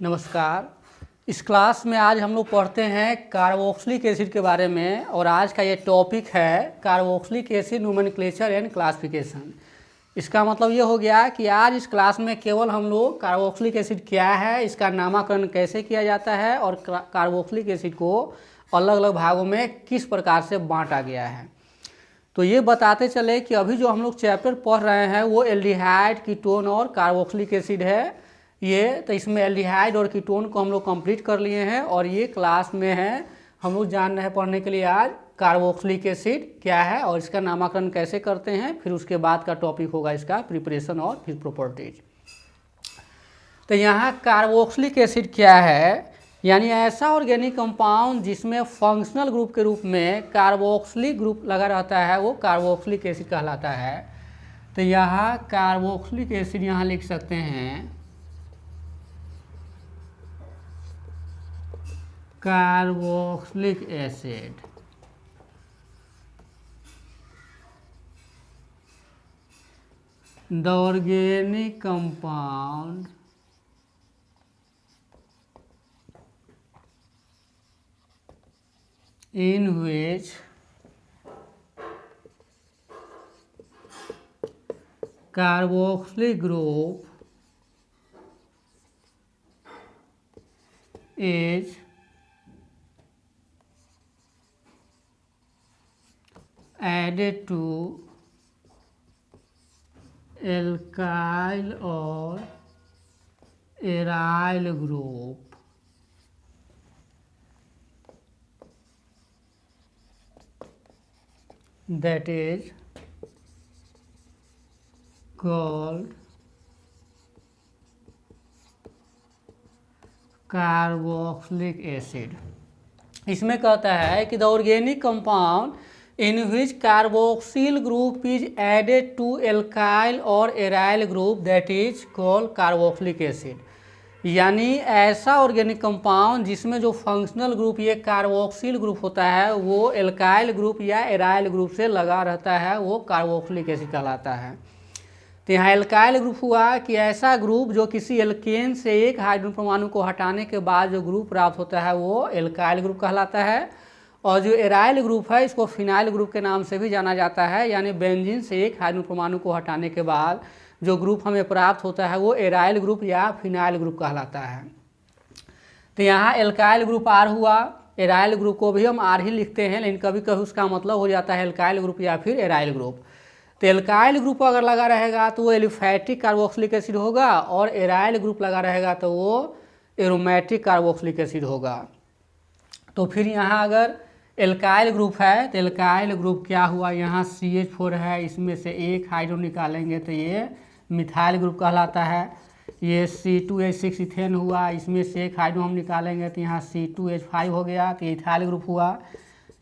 नमस्कार। इस क्लास में आज हम लोग पढ़ते हैं कार्बोक्सिलिक एसिड के बारे में और आज का ये टॉपिक है carboxylic acid nomenclature and classification. इसका मतलब ये हो गया कि आज इस क्लास में केवल हम लोग कार्बोक्सिलिक एसिड क्या है, इसका नामकरण कैसे किया जाता है और कार्बोक्सिलिक एसिड को अलग अलग भागों में किस प्रकार से बांटा गया है, तो ये बताते चले कि अभी जो हम लोग चैप्टर पढ़ रहे हैं वो एल्डिहाइड, कीटोन और कार्बोक्सिलिक एसिड है। तो इसमें एल्डिहाइड और कीटोन को हम लोग कंप्लीट कर लिए हैं और ये क्लास में है हम लोग जान रहे हैं पढ़ने के लिए आज कार्बोक्सिलिक एसिड क्या है और इसका नामकरण कैसे करते हैं। फिर उसके बाद का टॉपिक होगा इसका प्रिपरेशन और फिर प्रॉपर्टीज। तो यहाँ कार्बोक्सिलिक एसिड क्या है, यानी ऐसा ऑर्गेनिक कंपाउंड जिसमें फंक्शनल ग्रुप के रूप में कार्बोक्सिलिक ग्रुप लगा रहता है वो कार्बोक्सिलिक एसिड कहलाता है। तो यहाँ कार्बोक्सिलिक एसिड यहाँ लिख सकते हैं carboxylic acid. The organic compound in which carboxylic group is added to alkyl or aryl group, that is called carboxylic acid. इसमें कहता है कि the organic compound in which carboxyl group is added to alkyl और aryl group that is called carboxylic acid. यानी ऐसा organic compound जिसमें जो functional group ये कार्बोक्सिल ग्रुप होता है वो एल्काइल ग्रुप या एराइल ग्रुप से लगा रहता है वो कार्बोक्सिलिक एसिड कहलाता है। तो यहाँ एल्काइल ग्रुप हुआ कि ऐसा ग्रुप जो किसी एल्केन से एक हाइड्रोजन परमाणु को हटाने के बाद जो ग्रुप प्राप्त होता है वो एल्काइल ग्रुप कहलाता है। और जो एराइल ग्रुप है इसको फिनाइल ग्रुप के नाम से भी जाना जाता है, यानी बेंजीन से एक हाइड्रोजन परमाणु को हटाने के बाद जो ग्रुप हमें प्राप्त होता है वो एराइल ग्रुप या फिनाइल ग्रुप कहलाता है। तो यहाँ एल्काइल ग्रुप आर हुआ, एराइल ग्रुप को भी हम आर ही लिखते हैं लेकिन कभी कभी उसका मतलब हो जाता है एल्काइल ग्रुप या फिर एराइल ग्रुप। तो एल्काइल ग्रुप अगर लगा रहेगा तो वो एलिफैटिक कार्बोक्सिलिक एसिड होगा और एराइल ग्रुप लगा रहेगा तो वो एरोमेटिक कार्बोक्सिलिक एसिड होगा। तो फिर यहाँ अगर एल्काइल ग्रुप है तो एल्काइल ग्रुप क्या हुआ, यहाँ CH4 है, इसमें से एक हाइड्रोजन निकालेंगे तो ये मिथाइल ग्रुप कहलाता है। ये C2H6 इथेन हुआ, इसमें से एक हाइड्रोजन हम निकालेंगे तो यहाँ C2H5 हो गया तो इथाइल ग्रुप हुआ।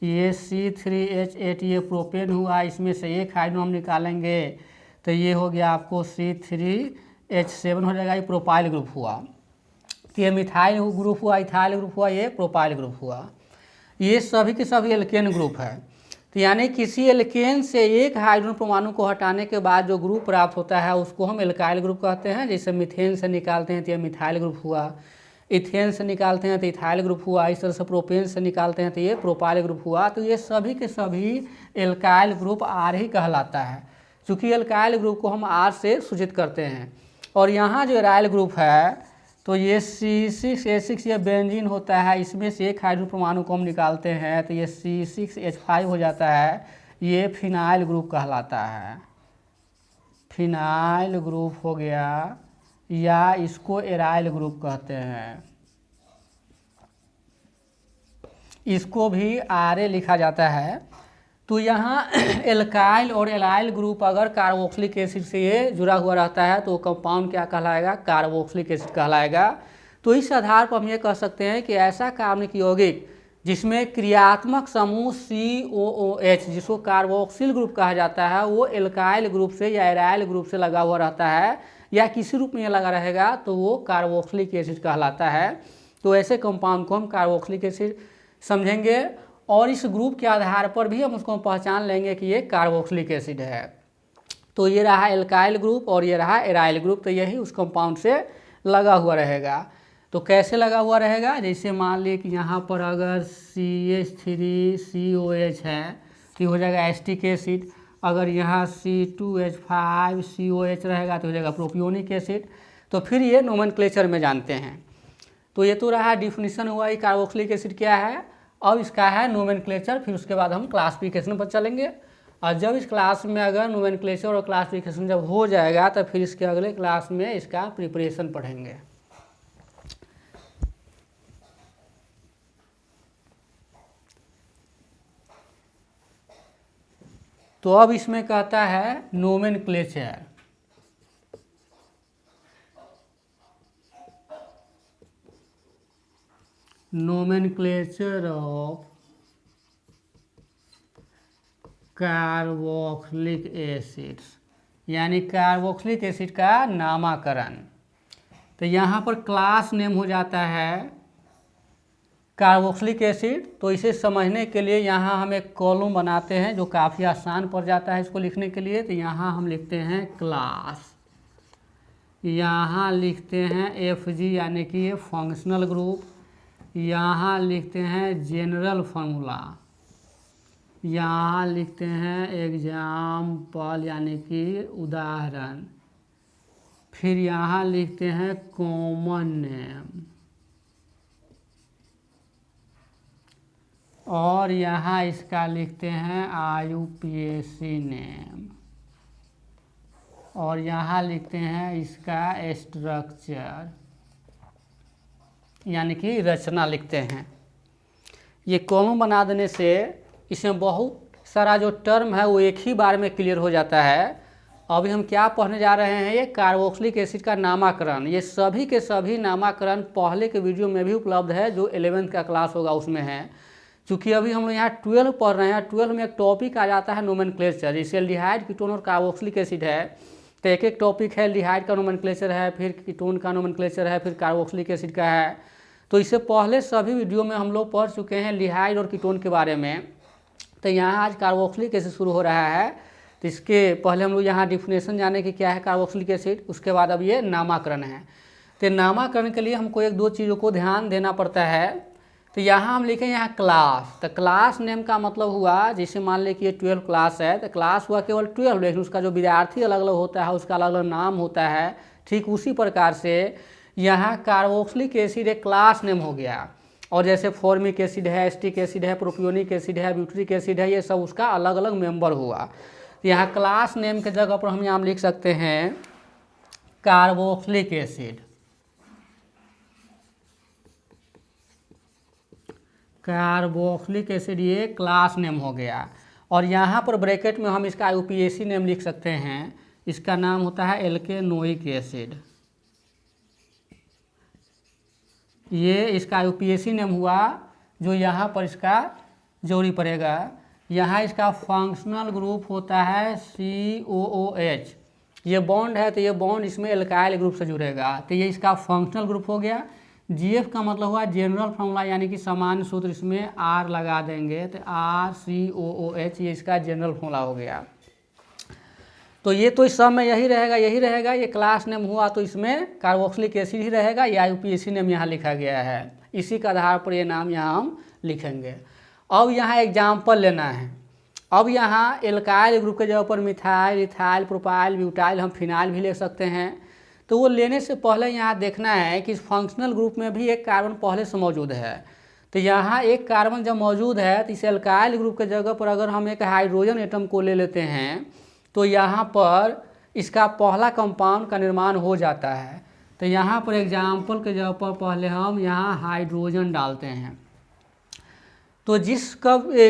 ये C3H8 ये प्रोपेन हुआ, इसमें से एक हाइड्रोजन हम निकालेंगे तो ये हो गया आपको C3H7 हो जाएगा, ये प्रोपाइल ग्रुप हुआ। तो ये मिथाइल ग्रुप हुआ, इथाइल ग्रुप हुआ, ये प्रोपाइल ग्रुप हुआ। ये सभी के सभी एल्केन ग्रुप है। तो यानी किसी एल्केन से एक हाइड्रोजन परमाणु को हटाने के बाद जो ग्रुप प्राप्त होता है उसको हम एल्काइल ग्रुप कहते हैं। जैसे मीथेन से निकालते हैं तो ये मिथाइल ग्रुप हुआ, इथेन से निकालते हैं तो इथाइल ग्रुप हुआ, इस तरह से प्रोपेन से निकालते हैं तो ये प्रोपाइल ग्रुप हुआ। तो ये सभी के सभी एल्काइल ग्रुप आर ही कहलाता है, चूँकि एल्काइल ग्रुप को हम आर से सूचित करते हैं। और यहाँ जो एराइल ग्रुप है तो ये C6H6 ये बेंजीन होता है, इसमें से एक हाइड्रोजन परमाणु को हम निकालते हैं तो ये C6H5 हो जाता है, ये फिनाइल ग्रुप कहलाता है, फिनाइल ग्रुप हो गया या इसको एराइल ग्रुप कहते हैं। इसको भी आर लिखा जाता है। तो यहाँ एल्काइल और एराइल ग्रुप अगर कार्बोक्सिलिक एसिड से ये जुड़ा हुआ रहता है तो कंपाउंड क्या कहलाएगा, कार्बोक्सिलिक एसिड कहलाएगा। तो इस आधार पर हम ये कह सकते हैं कि ऐसा कार्बनिक यौगिक जिसमें क्रियात्मक समूह COOH जिसको कार्बोक्सिल ग्रुप कहा जाता है वो एल्काइल ग्रुप से या एराइल ग्रुप से लगा हुआ रहता है या किसी रूप में लगा रहेगा तो वो कार्बोक्सिलिक एसिड कहलाता है। तो ऐसे कंपाउंड को हम कार्बोक्सिलिक एसिड समझेंगे और इस ग्रुप के आधार पर भी हम उसको पहचान लेंगे कि ये कार्बोक्सिलिक एसिड है। तो ये रहा एल्काइल ग्रुप और ये रहा एराइल ग्रुप, तो यही उस कंपाउंड से लगा हुआ रहेगा। तो कैसे लगा हुआ रहेगा, जैसे मान लिया कि यहाँ पर अगर CH3COH है तो हो जाएगा एस्टिक एसिड, अगर यहाँ C2H5COH रहेगा तो हो जाएगा प्रोपियोनिक एसिड। तो फिर ये नोमेनक्लेचर में जानते हैं। तो ये तो रहा डिफिनीशन हुआ कि कार्बोक्सिलिक एसिड क्या है। अब इसका है नोमेनक्लेचर, फिर उसके बाद हम क्लासिफिकेशन पर चलेंगे। और जब इस क्लास में अगर नोमेनक्लेचर और क्लासिफिकेशन जब हो जाएगा तो फिर इसके अगले क्लास में इसका प्रिपरेशन पढ़ेंगे। तो अब इसमें कहता है nomenclature. Nomenclature of carboxylic acids, यानी कार्बोक्सिलिक एसिड का नामकरण। तो यहाँ पर क्लास नेम हो जाता है कार्बोक्सिलिक एसिड। तो इसे समझने के लिए यहाँ हम एक कॉलम बनाते हैं जो काफ़ी आसान पड़ जाता है इसको लिखने के लिए। तो यहाँ हम लिखते हैं क्लास, यहाँ लिखते हैं FG यानी कि ये फंक्शनल ग्रुप, यहाँ लिखते हैं जनरल फार्मूला, यहाँ लिखते हैं एग्जाम्पल यानी कि उदाहरण, फिर यहाँ लिखते हैं कॉमन नेम, और यहाँ इसका लिखते हैं IUPAC नेम, और यहाँ लिखते हैं इसका स्ट्रक्चर यानी कि रचना लिखते हैं। ये कॉलम बना देने से इसमें बहुत सारा जो टर्म है वो एक ही बार में क्लियर हो जाता है। अभी हम क्या पढ़ने जा रहे हैं, ये कार्बोक्सिलिक एसिड का नामकरण। ये सभी के सभी नामकरण पहले के वीडियो में भी उपलब्ध है जो 11th का क्लास होगा उसमें है। चूँकि अभी हम लोग यहाँ 12 पढ़ रहे हैं, 12 में एक टॉपिक आ जाता है नोमेनक्लेचर। जैसे एल्डिहाइड, कीटोन और कार्बोक्सिलिक एसिड है तो एक एक टॉपिक है, एल्डिहाइड का नोमेनक्लेचर है, फिर कीटोन का नोमेनक्लेचर है, फिर कार्बोक्सिलिक एसिड का है। तो इससे पहले सभी वीडियो में हम लोग पढ़ चुके हैं एल्डिहाइड और कीटोन के बारे में। तो यहाँ आज कार्बोक्सिलिक एसिड शुरू हो रहा है। तो इसके पहले हम लोग यहाँ डिफिनेशन जाने कि क्या है कार्बोक्सिलिक एसिड, उसके बाद अब ये नामकरण है। तो नामकरण के लिए हमको एक दो चीज़ों को ध्यान देना पड़ता है। तो यहाँ हम लिखें यहाँ क्लास। तो क्लास नेम का मतलब हुआ, जैसे मान लें कि ये 12 क्लास है तो क्लास हुआ केवल 12, लेकिन उसका जो विद्यार्थी अलग अलग होता है उसका अलग अलग नाम होता है। ठीक उसी प्रकार से यहाँ कार्बोक्सिलिक एसिड एक क्लास नेम हो गया, और जैसे फॉर्मिक एसिड है, एस्टिक एसिड है, प्रोपियोनिक एसिड है, ब्यूट्रिक एसिड है, ये सब उसका अलग अलग मेंबर हुआ। यहाँ क्लास नेम के जगह पर हम यहाँ लिख सकते हैं कार्बोक्सिलिक एसिड। कार्बोक्सिलिक एसिड ये क्लास नेम हो गया, और यहाँ पर ब्रैकेट में हम इसका IUPAC नेम लिख सकते हैं। इसका नाम होता है एल्केनोइक एसिड। ये इसका IUPAC नेम हुआ जो यहाँ पर इसका जोड़ी पड़ेगा। यहाँ इसका फंक्शनल ग्रुप होता है COOH। ये बॉन्ड है तो ये बॉन्ड इसमें एल्काइल ग्रुप से जुड़ेगा, तो ये इसका फंक्शनल ग्रुप हो गया। GF का मतलब हुआ जनरल फार्मूला यानी कि सामान्य सूत्र, इसमें R लगा देंगे तो RCOOH, ये इसका जनरल फार्मूला हो गया। तो ये तो इस सब में यही रहेगा, यही रहेगा। ये क्लास नेम हुआ तो इसमें कार्बोक्सिलिक एसिड ही रहेगा। ये IUPAC नेम यहाँ लिखा गया है, इसी के आधार पर ये नाम यहाँ हम लिखेंगे। अब यहाँ एग्जाम्पल लेना है। अब यहाँ एल्काइल ग्रुप के जगह पर मिथाइल, इथाइल, प्रोपाइल, ब्यूटाइल, हम फिनाइल भी ले सकते हैं। तो वो लेने से पहले यहाँ देखना है कि इस फंक्शनल ग्रुप में भी एक कार्बन पहले से मौजूद है। तो यहाँ एक कार्बन जब मौजूद है तो इस एल्काइल ग्रुप के जगह पर अगर हम एक हाइड्रोजन एटम को ले लेते हैं तो यहाँ पर इसका पहला कंपाउंड का निर्माण हो जाता है। तो यहाँ पर एग्जाम्पल के जगह पर पहले हम यहाँ हाइड्रोजन डालते हैं। तो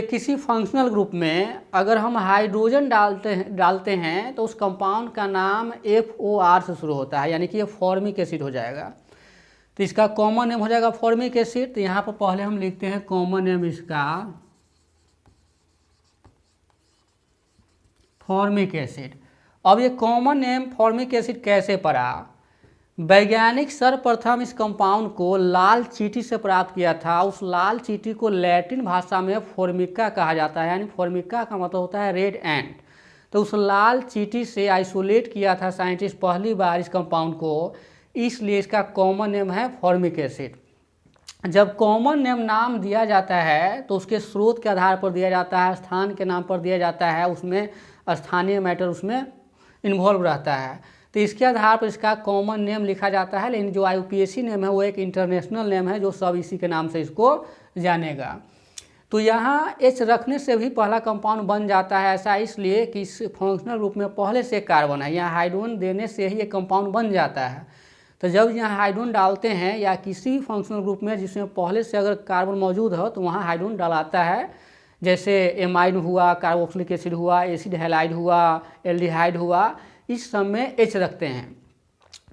किसी फंक्शनल ग्रुप में अगर हम हाइड्रोजन डालते हैं तो उस कंपाउंड का नाम FOR से शुरू होता है, यानी कि ये फॉर्मिक एसिड हो जाएगा। तो इसका कॉमन नेम हो जाएगा फॉर्मिक एसिड। तो यहाँ पर पहले हम लिखते हैं कॉमन नेम इसका फॉर्मिक एसिड। अब ये कॉमन नेम फॉर्मिक एसिड कैसे पड़ा? वैज्ञानिक सर्वप्रथम इस कंपाउंड को लाल चींटी से प्राप्त किया था। उस लाल चींटी को लैटिन भाषा में फॉर्मिका कहा जाता है, यानी फॉर्मिका का मतलब होता है रेड एंट। तो उस लाल चींटी से आइसोलेट किया था साइंटिस्ट पहली बार इस कंपाउंड को, इसलिए इसका कॉमन नेम है फॉर्मिक एसिड। जब कॉमन नेम नाम दिया जाता है तो उसके स्रोत के आधार पर दिया जाता है, स्थान के नाम पर दिया जाता है, उसमें स्थानीय मैटर उसमें इन्वॉल्व रहता है, तो इसके आधार पर इसका कॉमन नेम लिखा जाता है। लेकिन जो IUPAC नेम है वो एक इंटरनेशनल नेम है, जो सब इसी के नाम से इसको जानेगा। तो यहाँ H रखने से भी पहला कंपाउंड बन जाता है। ऐसा इसलिए कि इस फंक्शनल ग्रुप में पहले से कार्बन है, यहाँ हाइड्रोजन देने से ही एक कंपाउंड बन जाता है। तो जब यहाँ हाइड्रोजन डालते हैं या किसी फंक्शनल ग्रुप में जिसमें पहले से अगर कार्बन मौजूद हो तो वहाँ हाइड्रोजन डालाता है। जैसे एमाइड हुआ, कार्बोक्सिलिक एसिड हुआ, एसिड हैलाइड हुआ, एल्डिहाइड हुआ, इस सब में H रखते हैं।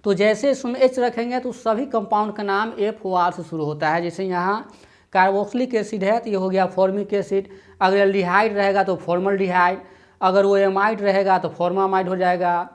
तो जैसे इसमें H रखेंगे तो सभी कंपाउंड का नाम FOR से शुरू होता है। जैसे यहाँ कार्बोक्सिलिक एसिड है तो ये हो गया फॉर्मिक एसिड, अगर एल्डिहाइड रहेगा तो फॉर्मल्डिहाइड, अगर वो एमाइड रहेगा तो फॉर्मामाइड हो जाएगा,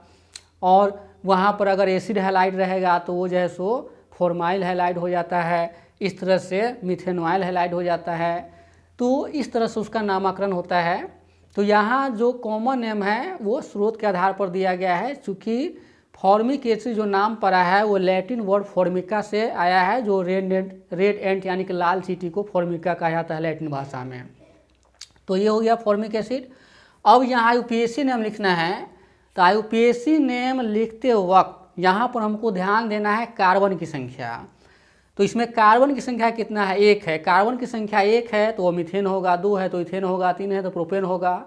और वहाँ पर अगर एसिड हैलाइड रहेगा तो वो जो है सो फॉर्माइल हैलाइड हो जाता है। इस तरह से मिथेनॉइल हैलाइड हो जाता है। तो इस तरह से उसका नामकरण होता है। तो यहाँ जो कॉमन नेम है वो स्रोत के आधार पर दिया गया है। चूँकि फॉर्मिक एसिड जो नाम पड़ा है वो लैटिन वर्ड फॉर्मिका से आया है, जो रेड एंट यानी कि लाल चींटी को फॉर्मिका कहा जाता है लैटिन भाषा में। तो ये हो गया फॉर्मिक एसिड। अब यहाँ IUPAC नेम लिखना है, तो IUPAC नेम लिखते वक्त यहाँ पर हमको ध्यान देना है कार्बन की संख्या। तो इसमें कार्बन की संख्या कितना है? 1 है। कार्बन की संख्या 1 है तो वो मीथेन होगा, 2 है तो इथेन होगा, 3 है तो प्रोपेन होगा।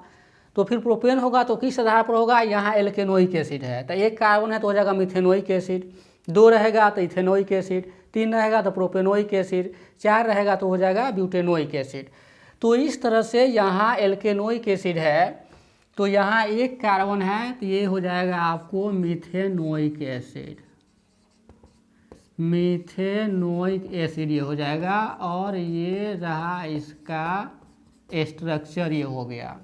तो फिर प्रोपेन होगा तो किस आधार पर होगा? यहाँ एल्केनोइक एसिड है, तो 1 कार्बन है तो हो जाएगा मिथेनोइक एसिड, 2 रहेगा तो इथेनोइक एसिड, 3 रहेगा तो प्रोपेनोइक एसिड, 4 रहेगा तो हो जाएगा ब्यूटेनोइक एसिड। तो इस तरह से यहाँ एल्केनोइक एसिड है, तो यहाँ 1 कार्बन है तो ये हो जाएगा आपको मिथेनोइक एसिड, मिथेनोइक एसिड ये हो जाएगा। और ये रहा इसका स्ट्रक्चर, ये हो गया।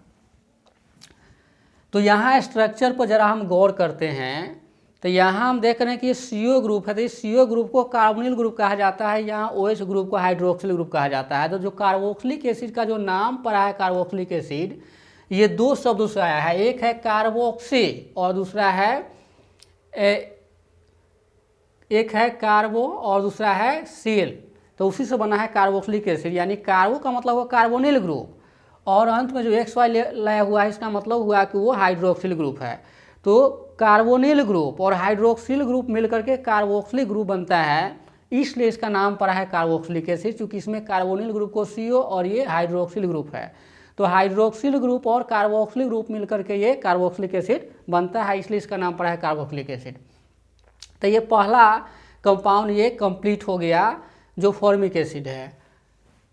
तो यहाँ स्ट्रक्चर पर जरा हम गौर करते हैं, तो यहाँ हम देख रहे हैं कि ये CO ग्रुप है, तो इस CO ग्रुप को कार्बोनिल ग्रुप कहा जाता है, यहाँ OH ग्रुप को हाइड्रोक्सिल ग्रुप कहा जाता है। तो जो कार्बोक्सिलिक एसिड का जो नाम पड़ा है कार्बोक्सिलिक एसिड, ये 2 शब्दों से आया है, एक है कार्बोक्सी और दूसरा है एक है कार्बो और दूसरा है सील, तो उसी से बना है कार्बोक्सिलिक एसिड। यानी कार्बो का मतलब हुआ कार्बोनिल ग्रुप, और अंत में जो XY लाया हुआ है इसका मतलब हुआ कि वो हाइड्रोक्सिल ग्रुप है। तो कार्बोनिल ग्रुप और हाइड्रोक्सिल ग्रुप मिलकर के कार्बोक्सिलिक ग्रुप बनता है, इसलिए इसका नाम पड़ा है कार्बोक्सिलिक एसिड, क्योंकि इसमें कार्बोनिल ग्रुप को CO और ये हाइड्रोक्सिल ग्रुप है। तो हाइड्रोक्सिल ग्रुप और कार्बोक्सिलिक ग्रुप मिलकर के ये कार्बोक्सिलिक एसिड बनता है, इसलिए इसका नाम पड़ा है कार्बोक्सिलिक एसिड। तो ये पहला कंपाउंड ये कंप्लीट हो गया जो फॉर्मिक एसिड है।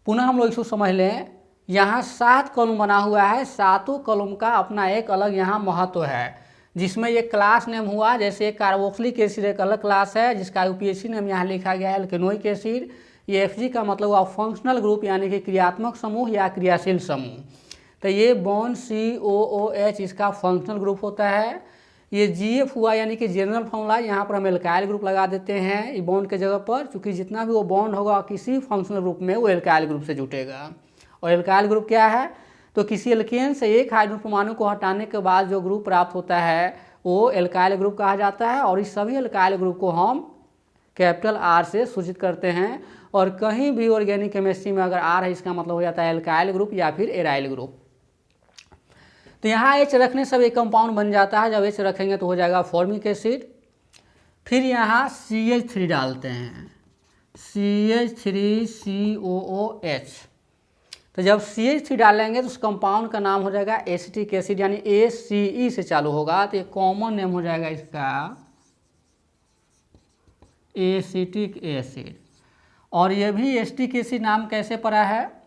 पुनः हम लोग इसको समझ लें, यहाँ 7 कॉलम बना हुआ है, 7 कॉलम का अपना एक अलग यहाँ महत्व है, जिसमें ये क्लास नेम हुआ। जैसे कार्बोक्सिलिक एसिड एक अलग क्लास है जिसका IUPAC नेम यहाँ लिखा गया है एल्केनोइक एसिड। ये FG का मतलब हुआ फंक्शनल ग्रुप यानी कि क्रियात्मक समूह या क्रियाशील समूह। तो ये बॉन्ड COOH इसका फंक्शनल ग्रुप होता है। ये GF हुआ यानी कि जनरल फॉर्मूला, यहाँ पर हम एल्काइल ग्रुप लगा देते हैं ये बॉन्ड के जगह पर, क्योंकि जितना भी वो बॉन्ड होगा किसी फंक्शनल ग्रुप में वो एल्काइल ग्रुप से जुटेगा। और एल्काइल ग्रुप क्या है? तो किसी एल्केन से एक हाइड्रोजन परमाणु को हटाने के बाद जो ग्रुप प्राप्त होता है वो एल्काइल ग्रुप कहा जाता है। और इस सभी एल्काइल ग्रुप को हम कैपिटल R से सूचित करते हैं। और कहीं भी ऑर्गेनिक केमिस्ट्री में अगर R है इसका मतलब हो जाता है एल्काइल ग्रुप या फिर एराइल ग्रुप। तो यहाँ H रखने से एक कंपाउंड बन जाता है, जब H रखेंगे तो हो जाएगा फॉर्मिक एसिड। फिर यहाँ CH3 डालते हैं, CH3COOH। तो जब CH3 डालेंगे तो उस कंपाउंड का नाम हो जाएगा एसिटिक एसिड, यानी ACE से चालू होगा, तो ये कॉमन नेम हो जाएगा इसका एसिटिक एसिड। और ये भी एसिटिक एसिड नाम कैसे पड़ा है?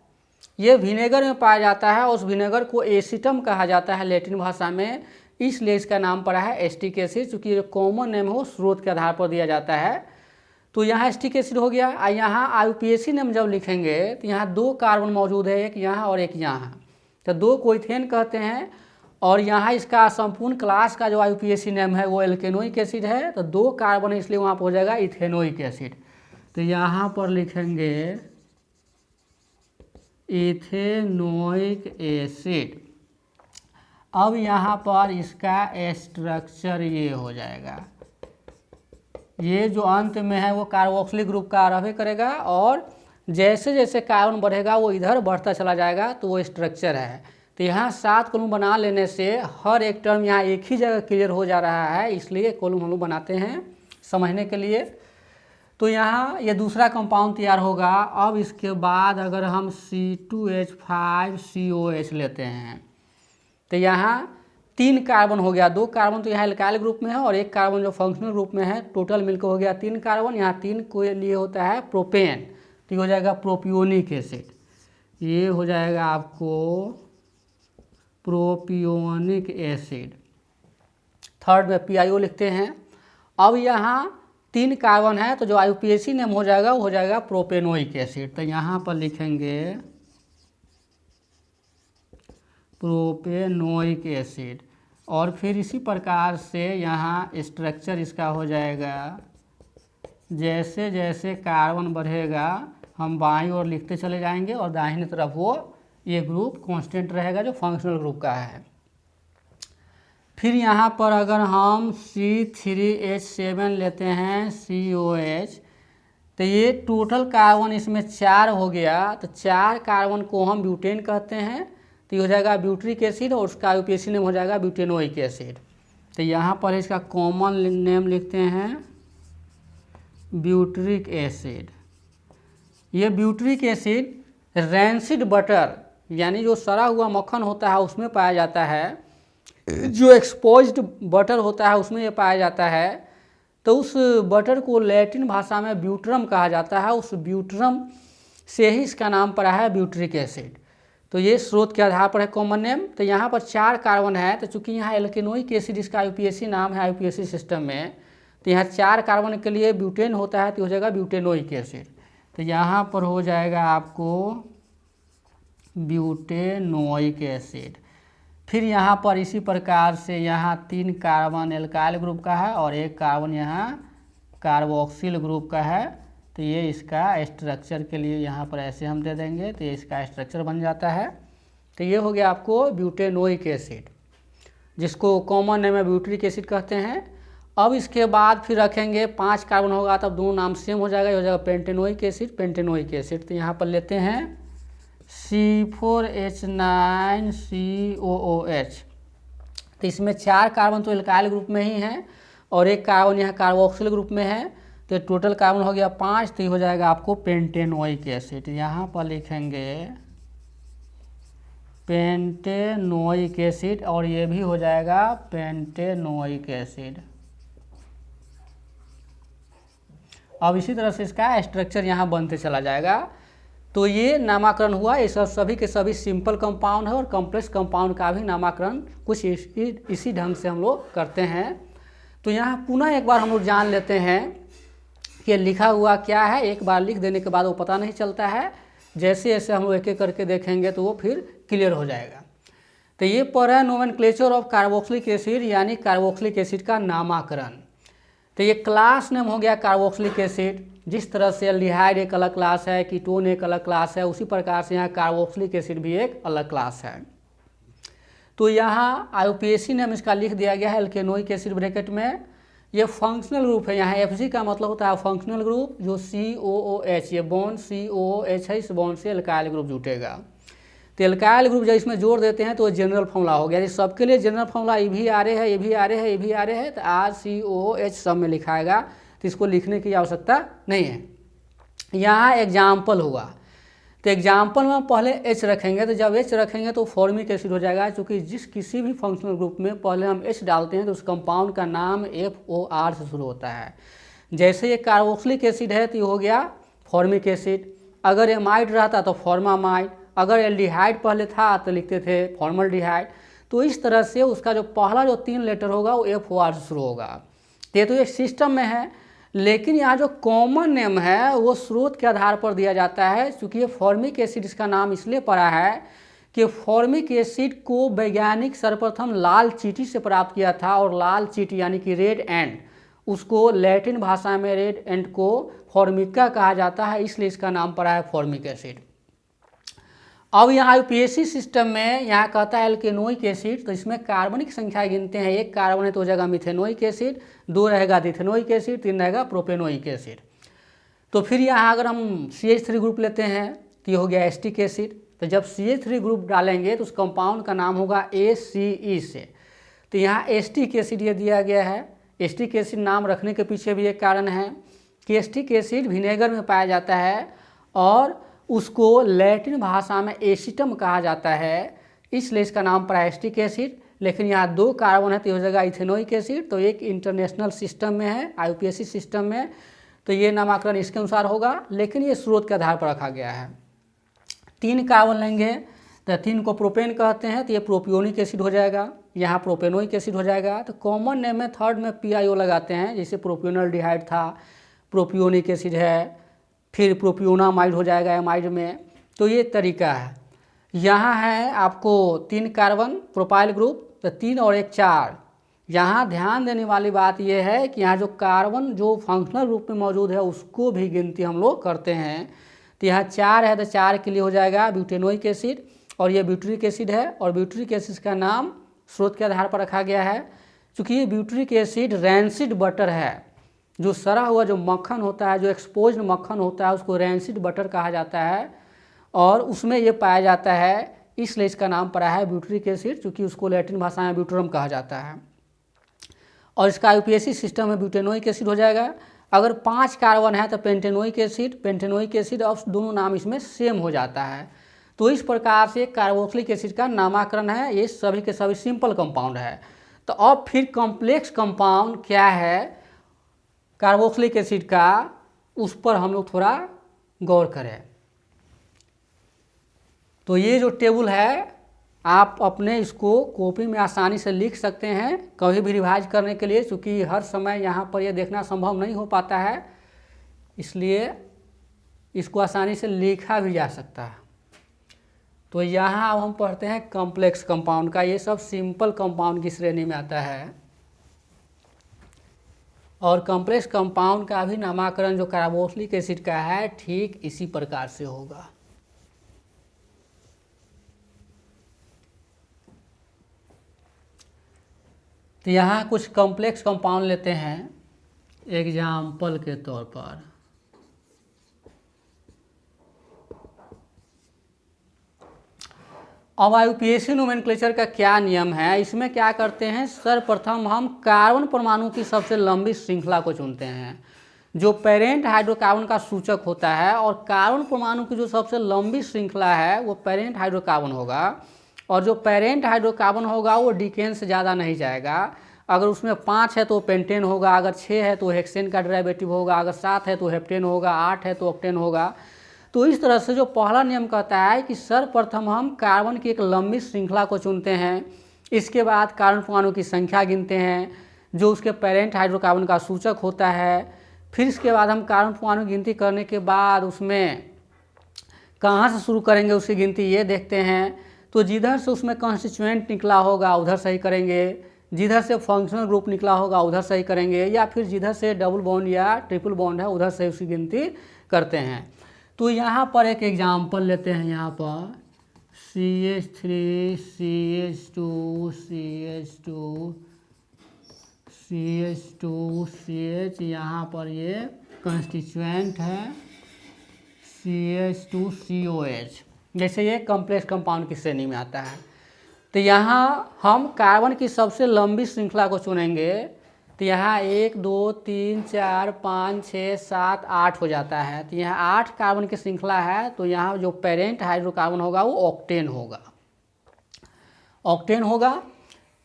ये विनेगर में पाया जाता है और उस विनेगर को एसिटम कहा जाता है लैटिन भाषा में, इसलिए इसका नाम पड़ा है एसिटिक एसिड। चूँकि ये कॉमन नेम हो स्रोत के आधार पर दिया जाता है। तो यहाँ एसिटिक एसिड हो गया। यहाँ IUPAC नेम जब लिखेंगे तो यहाँ 2 कार्बन मौजूद है, एक यहाँ और एक यहाँ, तो 2 को इथेन कहते हैं। और यहाँ इसका संपूर्ण क्लास का जो IUPAC नेम है वो एल्केनोइक एसिड है, तो 2 कार्बन है इसलिए वहाँ पर हो जाएगा इथेनोइक एसिड। तो यहाँ पर लिखेंगे इथेनोइक एसिड। अब यहाँ पर इसका स्ट्रक्चर ये हो जाएगा, ये जो अंत में है वो कार्बोक्सिलिक ग्रुप का रहबे करेगा, और जैसे जैसे कार्बन बढ़ेगा वो इधर बढ़ता चला जाएगा, तो वो स्ट्रक्चर है। तो यहाँ 7 कॉलम बना लेने से हर एक टर्म यहाँ एक ही जगह क्लियर हो जा रहा है, इसलिए कॉलम हम लोग बनाते हैं समझने के लिए। तो यहाँ ये दूसरा कंपाउंड तैयार होगा। अब इसके बाद अगर हम C2H5COH लेते हैं तो यहाँ 3 कार्बन हो गया, 2 कार्बन तो यहाँ एल्काइल ग्रुप में है और 1 कार्बन जो फंक्शनल ग्रुप में है, टोटल मिलकर हो गया 3 कार्बन। यहाँ 3 के लिए होता है प्रोपेन, तो ये हो जाएगा प्रोपियोनिक एसिड, ये हो जाएगा आपको प्रोपियोनिक एसिड। थर्ड में PiO लिखते हैं। अब यहाँ 3 कार्बन है तो जो IUPAC नेम हो जाएगा वो हो जाएगा प्रोपेनोइक एसिड, तो यहाँ पर लिखेंगे प्रोपेनोइक एसिड। और फिर इसी प्रकार से यहाँ स्ट्रक्चर इसका हो जाएगा, जैसे जैसे कार्बन बढ़ेगा हम बाईं ओर लिखते चले जाएंगे और दाहिनी तरफ वो ये ग्रुप कांस्टेंट रहेगा जो फंक्शनल ग्रुप का है। फिर यहाँ पर अगर हम C3H7 लेते हैं COH, तो ये टोटल कार्बन इसमें 4 हो गया, तो 4 कार्बन को हम ब्यूटेन कहते हैं, तो ये हो जाएगा ब्यूट्रिक एसिड और उसका IUPAC नेम हो जाएगा ब्यूटेनोइक एसिड। तो यहाँ पर इसका कॉमन नेम लिखते हैं ब्यूट्रिक एसिड। ये ब्यूट्रिक एसिड रैंसिड बटर यानी जो सड़ा हुआ मक्खन होता है उसमें पाया जाता है, जो एक्सपोज्ड बटर होता है उसमें ये पाया जाता है। तो उस बटर को लैटिन भाषा में ब्यूट्रम कहा जाता है, उस ब्यूट्रम से ही इसका नाम पड़ा है ब्यूट्रिक एसिड। तो ये स्रोत के आधार पर है कॉमन नेम। तो यहाँ पर 4 कार्बन है, तो चूंकि यहाँ एल्केनोइक एसिड इसका IUPAC नाम है IUPAC सिस्टम में, तो यहाँ 4 कार्बन के लिए ब्यूटेन होता है, तो हो जाएगा ब्यूटेनोइक एसिड। तो यहाँ पर हो जाएगा आपको ब्यूटेनोइक एसिड। फिर यहाँ पर इसी प्रकार से यहाँ 3 कार्बन एल्काइल ग्रुप का है और 1 कार्बन यहाँ कार्बोक्सिल ग्रुप का है, तो ये इसका स्ट्रक्चर के लिए यहाँ पर ऐसे हम दे देंगे, तो ये इसका स्ट्रक्चर बन जाता है। तो ये हो गया आपको ब्यूटेनोइक एसिड, जिसको कॉमन नेम में ब्यूट्रिक एसिड कहते हैं। अब इसके बाद फिर रखेंगे 5 कार्बन होगा, तब दोनों नाम सेम हो जाएगा, ये हो जाएगा पेंटेनोइक एसिड, पेंटेनोइक एसिड। तो यहाँ पर लेते हैं C4H9COOH, तो इसमें 4 कार्बन तो एल्काइल ग्रुप में ही है और 1 कार्बन यहाँ कार्बोक्सिल ग्रुप में है, तो टोटल कार्बन हो गया 5, तो ये हो जाएगा आपको पेंटेनोइक एसिड। यहाँ पर लिखेंगे पेंटेनोइक एसिड और ये भी हो जाएगा पेंटेनोइक एसिड। अब इसी तरह से इसका स्ट्रक्चर यहाँ बनते चला जाएगा। तो ये नामाकरण हुआ, ये सब सभी के सभी सिंपल कंपाउंड है और कॉम्प्लेक्स कंपाउंड का भी नामाकरण कुछ इसी ढंग से हम लोग करते हैं। तो यहाँ पुनः एक बार हम लोग जान लेते हैं कि लिखा हुआ क्या है। एक बार लिख देने के बाद वो पता नहीं चलता है, जैसे जैसे हम लोग एक एक करके देखेंगे तो वो फिर क्लियर हो जाएगा। तो ये पर है नोमेनक्लेचर ऑफ कार्बोक्सिलिक एसिड, यानी कार्बोक्सिलिक एसिड का नामाकरण। तो ये क्लास नेम हो गया कार्बोक्सिलिक एसिड। जिस तरह से एल्डिहाइड एक अलग क्लास है, कीटोन एक अलग क्लास है, उसी प्रकार से यहाँ कार्बोक्सिलिक एसिड भी एक अलग क्लास है। तो यहाँ IUPAC नेम इसका लिख दिया गया है एल्केनोइक एसिड ब्रैकेट में। ये फंक्शनल ग्रुप है, यहाँ FG का मतलब होता है फंक्शनल ग्रुप, जो COOH, ये बॉन्ड COOH है, इस बॉन्ड से एल्काइल ग्रुप जुटेगा। तो एल्काइल ग्रुप जब इसमें जोड़ देते हैं तो जनरल फॉर्मूला हो गया। सबके लिए जनरल फॉर्मूला ये भी आ रहे हैं, ये भी आ रहे हैं, ये भी आ रहे हैं, तो RCOOH सब में लिखाएगा, तो इसको लिखने की आवश्यकता नहीं है। यहाँ एग्जाम्पल हुआ, तो एग्जाम्पल में पहले H रखेंगे, तो जब H रखेंगे तो फॉर्मिक एसिड हो जाएगा, क्योंकि जिस किसी भी फंक्शनल ग्रुप में पहले हम H डालते हैं तो उस कंपाउंड का नाम FOR से शुरू होता है। जैसे ये कार्बोक्सिलिक एसिड है तो ये हो गया फॉर्मिक एसिड, अगर एमाइड रहता तो फॉर्मामाइड, अगर एल्डिहाइड पहले था तो लिखते थे फॉर्मल्डिहाइड। तो इस तरह से उसका जो पहला जो 3 लेटर होगा वो FOR से शुरू होगा। तो एक सिस्टम में है, लेकिन यहाँ जो कॉमन नेम है वो स्रोत के आधार पर दिया जाता है। क्योंकि ये फॉर्मिक एसिड इसका नाम इसलिए पड़ा है कि फॉर्मिक एसिड को वैज्ञानिक सर्वप्रथम लाल चींटी से प्राप्त किया था, और लाल चींटी यानी कि रेड एंड, उसको लैटिन भाषा में रेड एंड को फॉर्मिका कहा जाता है, इसलिए इसका नाम पड़ा है फॉर्मिक एसिड। अब यहाँ यूपीएससी सिस्टम में यहाँ कहता है एल्केनोइक एसिड, तो इसमें कार्बनिक संख्या गिनते हैं, एक कार्बन है तो हो जाएगा मिथेनोइक एसिड, 2 रहेगा डिथेनोइक एसिड, 3 रहेगा प्रोपेनोइक एसिड। तो फिर यहाँ अगर हम CH3 ग्रुप लेते हैं तो ये हो गया एस्टिक एसिड। तो जब CH3 ग्रुप डालेंगे तो उस कंपाउंड का नाम होगा ACE से। तो यहाँ एस्टिक एसिड ये दिया गया है। एस्टिक एसिड नाम रखने के पीछे भी एक कारण है कि एस्टिक एसिड विनेगर में पाया जाता है और उसको लैटिन भाषा में एसिटम कहा जाता है, इसलिए इसका नाम पड़ा एस्टिक एसिड। लेकिन यहाँ 2 कार्बन है तो हो जाएगा इथेनोइक एसिड। तो एक इंटरनेशनल सिस्टम में है, IUPAC सिस्टम में, तो ये नामकरण इसके अनुसार होगा, लेकिन ये स्रोत के आधार पर रखा गया है। 3 कार्बन लेंगे तो 3 को प्रोपेन कहते हैं, तो ये प्रोपियोनिक एसिड हो जाएगा, यहाँ प्रोपेनोइक एसिड हो जाएगा। तो कॉमन नेम में थर्ड में PIO लगाते हैं, जैसे प्रोपियोनल्डिहाइड था, प्रोपियोनिक एसिड है, फिर प्रोपियोनामाइड हो जाएगा एमाइड में। तो ये तरीका है। यहाँ है आपको 3 कार्बन प्रोपाइल ग्रुप, तो 3 और 1 4। यहाँ ध्यान देने वाली बात यह है कि यहाँ जो कार्बन जो फंक्शनल रूप में मौजूद है उसको भी गिनती हम लोग करते हैं। तो यहाँ 4 है तो 4 के लिए हो जाएगा ब्यूटेनोइक एसिड, और ये ब्यूटरिक एसिड है, और ब्यूटरिक एसिड का नाम स्रोत के आधार पर रखा गया है। चूँकि ये ब्यूटरिक एसिड रैंसिड बटर है, जो सड़ा हुआ जो मक्खन होता है, जो एक्सपोज्ड मक्खन होता है, उसको रैंसिड बटर कहा जाता है, और उसमें ये पाया जाता है, इसलिए इसका नाम पड़ा है ब्यूटरिक एसिड, चूँकि उसको लैटिन भाषा में ब्यूटरम कहा जाता है। और इसका IUPAC सिस्टम में ब्यूटेनोइक एसिड हो जाएगा। अगर 5 कार्बन है तो पेंटेनोइक एसिड, और दोनों नाम इसमें सेम हो जाता है। तो इस प्रकार से कार्बोक्सिलिक एसिड का नामकरण है। ये सभी के सभी सिंपल कंपाउंड है। तो अब फिर कॉम्प्लेक्स कंपाउंड क्या है कार्बोक्सिलिक एसिड का, उस पर हम लोग थोड़ा गौर करें। तो ये जो टेबल है आप अपने इसको कॉपी में आसानी से लिख सकते हैं कभी भी रिवाइज करने के लिए, क्योंकि हर समय यहाँ पर ये देखना संभव नहीं हो पाता है, इसलिए इसको आसानी से लिखा भी जा सकता है। तो यहाँ अब हम पढ़ते हैं कॉम्प्लेक्स कंपाउंड का। ये सब सिंपल कंपाउंड की श्रेणी में आता है, और कॉम्प्लेक्स कंपाउंड का भी नामकरण जो कार्बोक्सिलिक एसिड का है ठीक इसी प्रकार से होगा। तो यहाँ कुछ कॉम्प्लेक्स कंपाउंड लेते हैं एग्जाम्पल के तौर पर। अब IUPAC नोमेनक्लेचर का क्या नियम है, इसमें क्या करते हैं, सर्वप्रथम हम कार्बन परमाणु की सबसे लंबी श्रृंखला को चुनते हैं जो पेरेंट हाइड्रोकार्बन का सूचक होता है, और कार्बन परमाणु की जो सबसे लंबी श्रृंखला है वो पेरेंट हाइड्रोकार्बन होगा, और जो पेरेंट हाइड्रोकार्बन होगा वो डिकेन से ज़्यादा नहीं जाएगा। अगर उसमें 5 है तो पेंटेन होगा, अगर 6 है तो हेक्सेन का डेरिवेटिव होगा, अगर 7 है तो हेप्टेन होगा, 8 है तो ऑक्टेन होगा। तो इस तरह से जो पहला नियम कहता है कि सर्वप्रथम हम कार्बन की एक लंबी श्रृंखला को चुनते हैं, इसके बाद कार्बन परमाणु की संख्या गिनते हैं जो उसके पेरेंट हाइड्रोकार्बन का सूचक होता है। फिर इसके बाद हम कार्बन परमाणु गिनती करने के बाद उसमें कहाँ से शुरू करेंगे उसकी गिनती ये देखते हैं। तो जिधर से उसमें कॉन्स्टिट्यूएंट निकला होगा उधर सही करेंगे, जिधर से फंक्शनल ग्रुप निकला होगा उधर सही करेंगे, या फिर जिधर से डबल बॉन्ड या ट्रिपल बॉन्ड है उधर से उसकी गिनती करते हैं। तो यहाँ पर एक एग्जाम्पल लेते हैं, यहाँ पर CH3 CH2 CH2 CH2 CH, यहाँ पर ये कंस्टिट्यूएंट है CH2COH, जैसे ये कॉम्प्लेक्स कंपाउंड की श्रेणी में आता है। तो यहाँ हम कार्बन की सबसे लंबी श्रृंखला को चुनेंगे। तो यहाँ 1 2 3 4 5 6 7 8 हो जाता है। तो यहाँ 8 कार्बन की श्रृंखला है, तो यहाँ जो पेरेंट हाइड्रोकार्बन होगा वो ऑक्टेन होगा।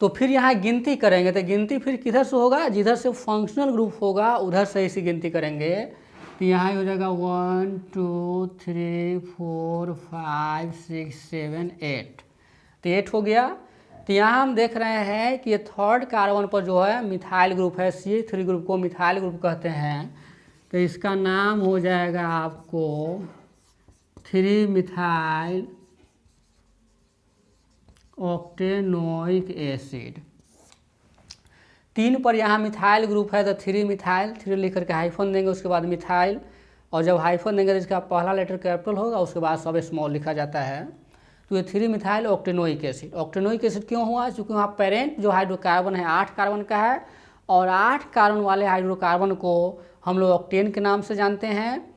तो फिर यहाँ गिनती करेंगे, तो गिनती फिर किधर से होगा, जिधर से फंक्शनल ग्रुप होगा उधर से इसी गिनती करेंगे। तो यहाँ हो जाएगा 1 2 3 4 5 6 7 8। तो 8 हो गया। तो यहाँ हम देख रहे हैं कि ये थर्ड कार्बन पर जो है मिथाइल ग्रुप है, CH3 ग्रुप को मिथाइल ग्रुप कहते हैं। तो इसका नाम हो जाएगा आपको 3 मिथाइल ऑक्टेनोइक एसिड। 3 पर यहाँ मिथाइल ग्रुप है तो 3 मिथाइल, 3 लिख करके हाइफन देंगे, उसके बाद मिथाइल, और जब हाइफन देंगे तो इसका पहला लेटर कैपिटल होगा, उसके बाद सब स्मॉल लिखा जाता है। तो ये 3 मिथाइल ऑक्टेनोइक एसिड। ऑक्टेनोइक एसिड क्यों हुआ? क्योंकि वहाँ पेरेंट जो हाइड्रोकार्बन है 8 कार्बन का है, और 8 कार्बन वाले हाइड्रोकार्बन को हम लोग ऑक्टेन के नाम से जानते हैं,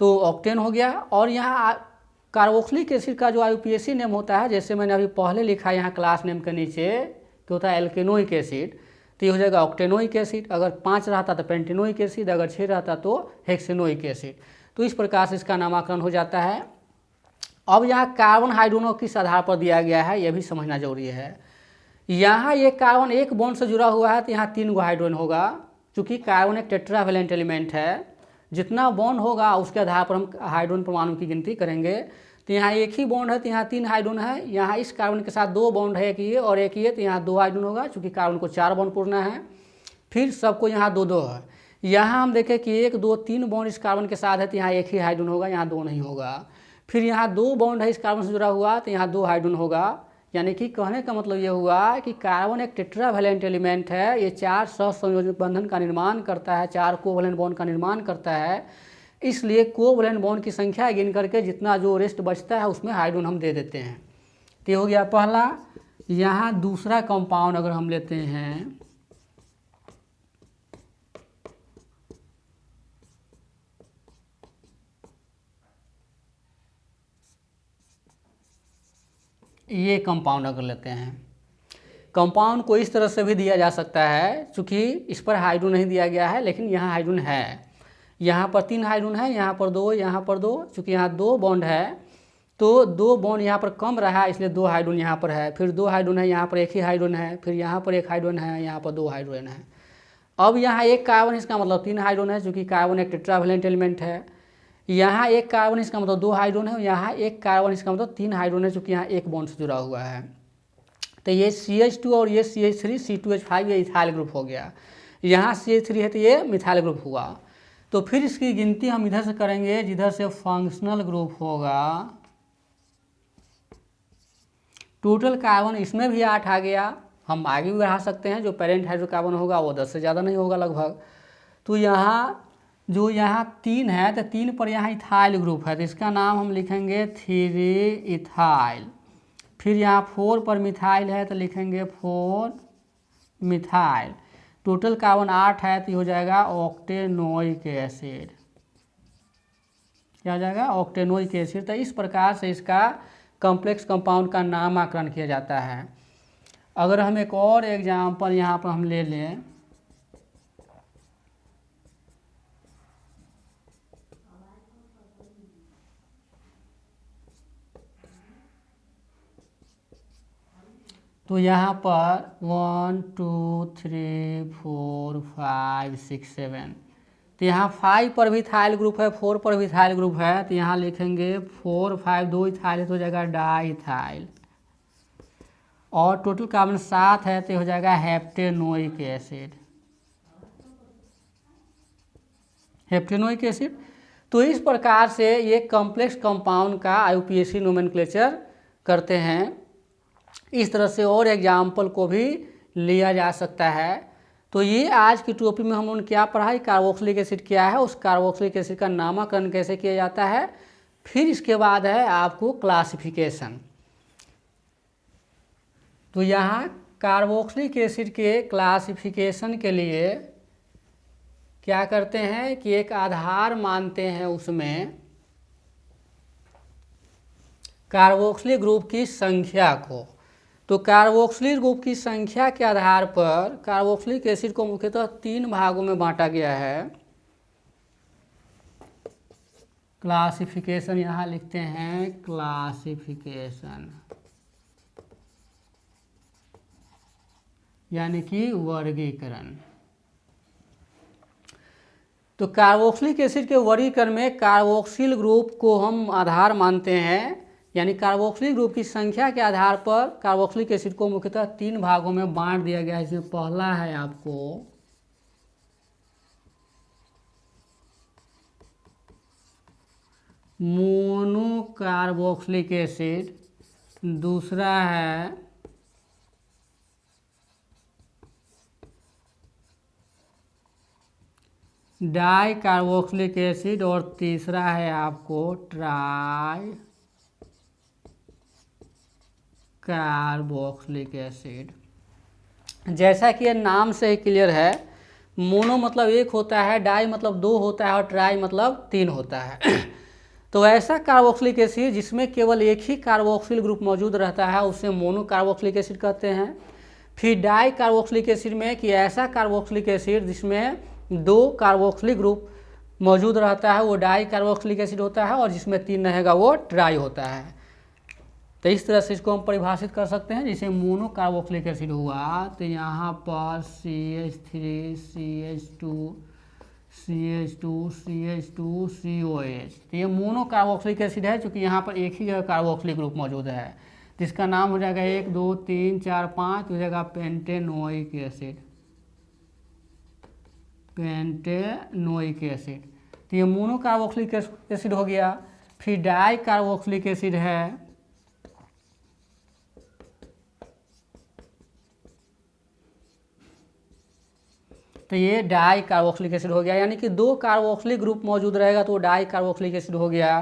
तो ऑक्टेन हो गया। और यहाँ कार्बोक्सिलिक एसिड का जो IUPAC नेम होता है, जैसे मैंने अभी पहले लिखा यहाँ क्लास नेम के नीचे कि होता है एल्केनोइक एसिड, तो ये हो जाएगा ऑक्टेनोइक एसिड। अगर 5 रहता तो पेंटेनोइक एसिड, अगर 6 रहता तो हेक्सेनोइक एसिड। तो इस प्रकार से इसका नामकरण हो जाता है। अब यहाँ कार्बन हाइड्रोजन किस आधार पर दिया गया है यह भी समझना जरूरी है। यहाँ ये कार्बन एक बॉन्ड से जुड़ा हुआ है तो यहाँ 3 गो हाइड्रोजन होगा, क्योंकि कार्बन एक टेट्रावेलेंट एलिमेंट है। जितना बॉन्ड होगा उसके आधार पर हम हाइड्रोजन परमाणु की गिनती करेंगे। तो यहाँ एक ही बॉन्ड है तो यहाँ 3 हाइड्रोजन है। यहाँ इस कार्बन के साथ 2 बॉन्ड है, एक ये और एक ये, तो यहाँ 2 हाइड्रोजन होगा, चूँकि कार्बन को 4 बॉन्ड पूरना है। फिर सबको यहाँ 2-2 है। यहाँ हम देखें कि 1 2 3 बॉन्ड इस कार्बन के साथ है तो यहाँ एक ही हाइड्रोजन होगा, यहाँ 2 नहीं होगा। फिर यहाँ 2 बॉन्ड है इस कार्बन से जुड़ा हुआ तो यहाँ 2 हाइड्रोजन होगा। यानी कि कहने का मतलब ये हुआ कि कार्बन एक टेट्रावेलेंट एलिमेंट है। ये 4 सहसंयोजक बंधन का निर्माण करता है, 4 कोवैलेंट बॉन्ड का निर्माण करता है। इसलिए कोवैलेंट बॉन्ड की संख्या गिन करके जितना जो रेस्ट बचता है उसमें हाइड्रोजन हम दे देते हैं। तो ये हो गया पहला। यहाँ दूसरा कंपाउंड अगर हम लेते हैं, ये कंपाउंड अगर लेते हैं, कंपाउंड को इस तरह से भी दिया जा सकता है, चूँकि इस पर हाइड्रोजन नहीं दिया गया है लेकिन यहाँ हाइड्रोजन है। यहाँ पर 3 हाइड्रोजन है, यहाँ पर 2, यहाँ पर 2, चूँकि यहाँ 2 बॉन्ड है तो 2 बॉन्ड यहाँ पर कम रहा इसलिए 2 हाइड्रोजन यहाँ पर है। फिर 2 हाइड्रोजन है, यहाँ पर एक ही हाइड्रोजन है, फिर यहाँ पर 1 हाइड्रोजन है, यहाँ पर 2 हाइड्रोजन है। अब यहाँ 1 कार्बन, इसका मतलब 3 हाइड्रोजन है, चूँकि कार्बन एक टेट्रावेलेंट एलिमेंट है। यहाँ 1 कार्बन, इसका मतलब 2 हाइड्रोजन है, यहाँ 1 कार्बन, इसका मतलब 3 हाइड्रोजन है, चूँकि यहाँ 1 बॉन्ड से जुड़ा हुआ है। तो ये CH2 और ये CH3 C2H5 ये इथाइल ग्रुप हो गया। यहाँ CH3 है तो ये मिथाइल ग्रुप हुआ। तो फिर इसकी गिनती हम इधर से करेंगे जिधर से फंक्शनल ग्रुप होगा। टोटल कार्बन इसमें भी 8 आ गया। हम आगे भी बढ़ा सकते हैं, जो पेरेंट हाइड्रोकार्बन होगा वो 10 से ज़्यादा नहीं होगा लगभग। तो यहाँ जो यहाँ 3 है तो 3 पर यहाँ इथाइल ग्रुप है तो इसका नाम हम लिखेंगे 3 इथाइल। फिर यहाँ 4 पर मिथाइल है तो लिखेंगे 4 मिथाइल। टोटल कार्बन 8 है तो ये हो जाएगा ऑक्टेनोइक एसिड। क्या हो जाएगा? ऑक्टेनोइक एसिड। तो इस प्रकार से इसका कॉम्प्लेक्स कंपाउंड का नामकरण किया जाता है। अगर हम एक और एग्जाम्पल यहाँ पर हम ले लें, तो यहाँ पर 1 2 3 4 5 6 7, तो यहाँ 5 पर भी इथाइल ग्रुप है, 4 पर भी इथाइल ग्रुप है, तो यहाँ लिखेंगे 4 5 2 इथाइल तो हो जाएगा डाइथाइल। और टोटल कार्बन 7 है तो हो जाएगा हेप्टेनोइक एसिड। हेप्टेनोइक एसिड। तो इस प्रकार से ये कॉम्प्लेक्स कंपाउंड का IUPAC नोमेनक्लेचर करते हैं। इस तरह से और एग्जाम्पल को भी लिया जा सकता है। तो ये आज की टॉपिक में हम लोगों ने क्या पढ़ा, कार्बोक्सिलिक एसिड क्या है, उस कार्बोक्सिलिक एसिड का नामकरण कैसे किया जाता है। फिर इसके बाद है आपको क्लासिफिकेशन। तो यहाँ कार्बोक्सिलिक एसिड के क्लासिफिकेशन के लिए क्या करते हैं कि एक आधार मानते हैं उसमें कार्बोक्सिलिक ग्रुप की संख्या को। तो कार्बोक्सिलिक ग्रुप की संख्या के आधार पर कार्बोक्सिलिक एसिड को मुख्यतः 3 भागों में बांटा गया है। क्लासिफिकेशन यहाँ लिखते हैं क्लासिफिकेशन, यानी कि वर्गीकरण। तो कार्बोक्सिलिक एसिड के वर्गीकरण में कार्बोक्सिल ग्रुप को हम आधार मानते हैं, यानी कार्बोक्सिलिक ग्रुप की संख्या के आधार पर कार्बोक्सिलिक एसिड को मुख्यतः 3 भागों में बांट दिया गया है। इसमें पहला है आपको मोनो कार्बोक्सिलिक एसिड, दूसरा है डाई कार्बोक्सिलिक एसिड और तीसरा है आपको ट्राई कार्बोक्सिलिक एसिड। जैसा कि ये नाम से ही क्लियर है, मोनो मतलब एक होता है, डाई मतलब दो होता है और ट्राई मतलब तीन होता है। तो ऐसा कार्बोक्सिलिक एसिड जिसमें केवल एक ही कार्बोक्सिल ग्रुप मौजूद रहता है उसे मोनो कार्बोक्सिलिक एसिड कहते हैं। फिर डाई कार्बोक्सिलिक एसिड में कि ऐसा कार्बोक्सिलिक एसिड जिसमें दो कार्बोक्सिलिक ग्रुप मौजूद रहता है वो डाई कार्बोक्सिलिक एसिड होता है, और जिसमें तीन रहेगा वो ट्राई होता है। तो इस तरह से इसको हम परिभाषित कर सकते हैं। जैसे मोनो कार्बोक्सिलिक एसिड हुआ तो यहाँ पर CH3 CH2 CH2 CH2 COH, तो ये मोनो कार्बोक्सिलिक एसिड है, क्योंकि यहाँ पर एक ही जगह कार्बोक्सिलिक ग्रुप मौजूद है, जिसका नाम हो जाएगा 1 2 3 4 5, हो जाएगा पेंटेनोइक एसिड। पेंटेनोइक एसिड, तो ये मोनो कार्बोक्सिलिक एसिड हो गया। फिर डाई कार्बोक्सिलिक एसिड है, तो ये डाई कार्बोक्सिलिक एसिड हो गया, यानी कि दो कार्बोक्सिलिक ग्रुप मौजूद रहेगा तो डाई कार्बोक्सिलिक एसिड हो गया।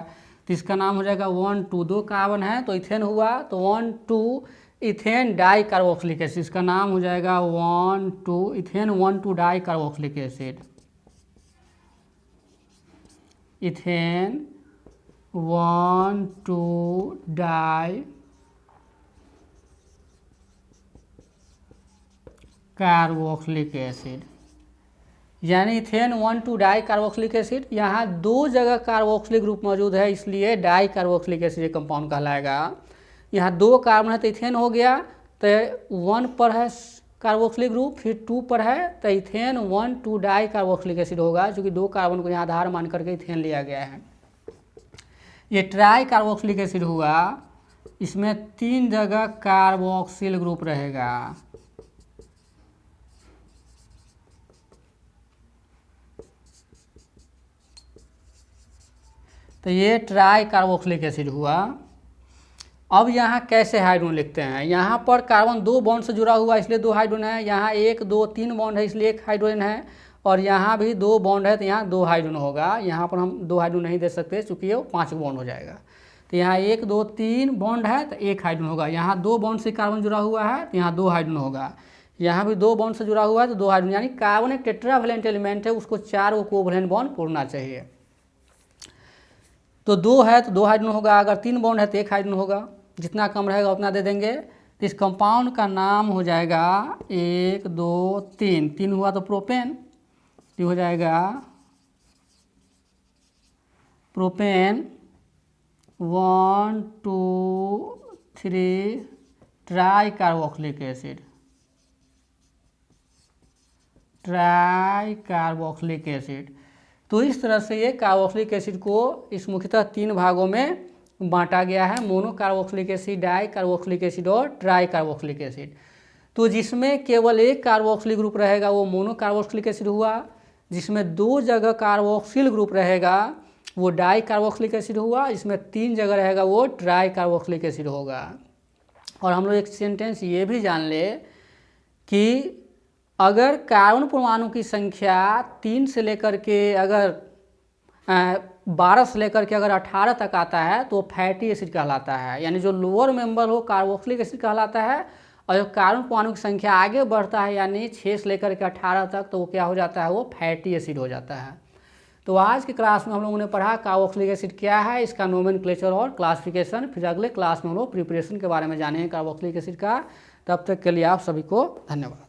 तो इसका नाम हो जाएगा 1 2, दो कार्बन है तो इथेन हुआ, तो 1 2 इथेन डाई कार्बोक्सिलिक एसिड, इसका नाम हो जाएगा 1 2 ethane 1 2 di carboxylic acid. Ethane 1 2 di carboxylic acid, यानी इथेन 1 2 डाई कार्बोक्सिलिक एसिड। यहाँ दो जगह कार्बोक्सिलिक ग्रुप मौजूद है इसलिए डाई कार्बोक्सिलिक एसिड कंपाउंड कहलाएगा। यहाँ दो कार्बन है तो इथेन हो गया, तो 1 पर है कार्बोक्सिलिक ग्रुप, फिर 2 पर है तो इथेन 1 2 डाई कार्बोक्सिलिक एसिड होगा, क्योंकि दो कार्बन को यहाँ आधार मान करके इथेन लिया गया है। ये ट्राई कार्बोक्सिलिक एसिड हुआ, इसमें 3 जगह कार्बोक्सिल ग्रुप रहेगा। तो ये ट्राई कार्बोक्सिलिक एसिड हुआ। अब यहाँ कैसे हाइड्रोजन लिखते हैं, यहाँ पर कार्बन दो बॉन्ड से जुड़ा हुआ इसलिए दो हाइड्रोजन है, यहाँ 1 2 3 बॉन्ड है इसलिए एक हाइड्रोजन है, और यहाँ भी दो बॉन्ड है तो यहाँ दो हाइड्रोजन होगा। यहाँ पर हम दो हाइड्रोजन नहीं दे सकते क्योंकि ये 5 बॉन्ड हो जाएगा। तो यहाँ 1 2 3 बॉन्ड है तो एक हाइड्रोजन होगा, यहाँ दो बॉन्ड से कार्बन जुड़ा हुआ है तो यहाँ दो हाइड्रोजन होगा, यहाँ भी दो बॉन्ड से जुड़ा हुआ है तो दो हाइड्रोजन, यानी कार्बन एक टेट्रावैलेंट एलिमेंट है, उसको 4 कोवैलेंट बॉन्ड पूरना चाहिए। तो दो है तो दो हाइड्रोजन होगा, अगर 3 बॉन्ड है तो एक हाइड्रोजन होगा, जितना कम रहेगा उतना दे देंगे। तो इस कंपाउंड का नाम हो जाएगा 1 2 3, 3 हुआ तो प्रोपेन, तो हो जाएगा propane 1 2 3 try carboxylic acid. Try carboxylic acid. तो इस तरह से ये कार्बोक्सिलिक एसिड को इस मुख्यतः 3 भागों में बांटा गया है, mono carboxylic acid, di carboxylic acid और ट्राई कार्बोक्सिलिक एसिड। तो जिसमें केवल एक कार्बोक्सिलिक ग्रुप रहेगा वो मोनो कार्बोक्सिलिक एसिड हुआ, जिसमें दो जगह कार्बोक्सिल ग्रुप रहेगा वो डाई कार्बोक्सिलिक एसिड हुआ, जिसमें 3 जगह रहेगा वो ट्राई कार्बोक्सिलिक एसिड होगा। और हम लोग एक सेंटेंस ये भी जान ले कि अगर कार्बन परमाणु की संख्या 3 से लेकर के अगर 12 से लेकर के अगर 18 तक आता है तो फैटी एसिड कहलाता है, यानी जो लोअर मेंबर हो कार्बोक्सिलिक एसिड कहलाता है, और जो कार्बन परमाणु की संख्या आगे बढ़ता है यानी 6 से लेकर के 18 तक तो वो क्या हो जाता है, वो फैटी एसिड हो जाता है। तो आज की क्लास में हम लोगों ने पढ़ा कार्बोक्सिलिक एसिड क्या है, इसका नोमेनक्लेचर और क्लासिफिकेशन। फिर अगले क्लास में हम लोग प्रिपरेशन के बारे में जानेंगे कार्बोक्सिलिक एसिड का। तब तक के लिए आप सभी को धन्यवाद।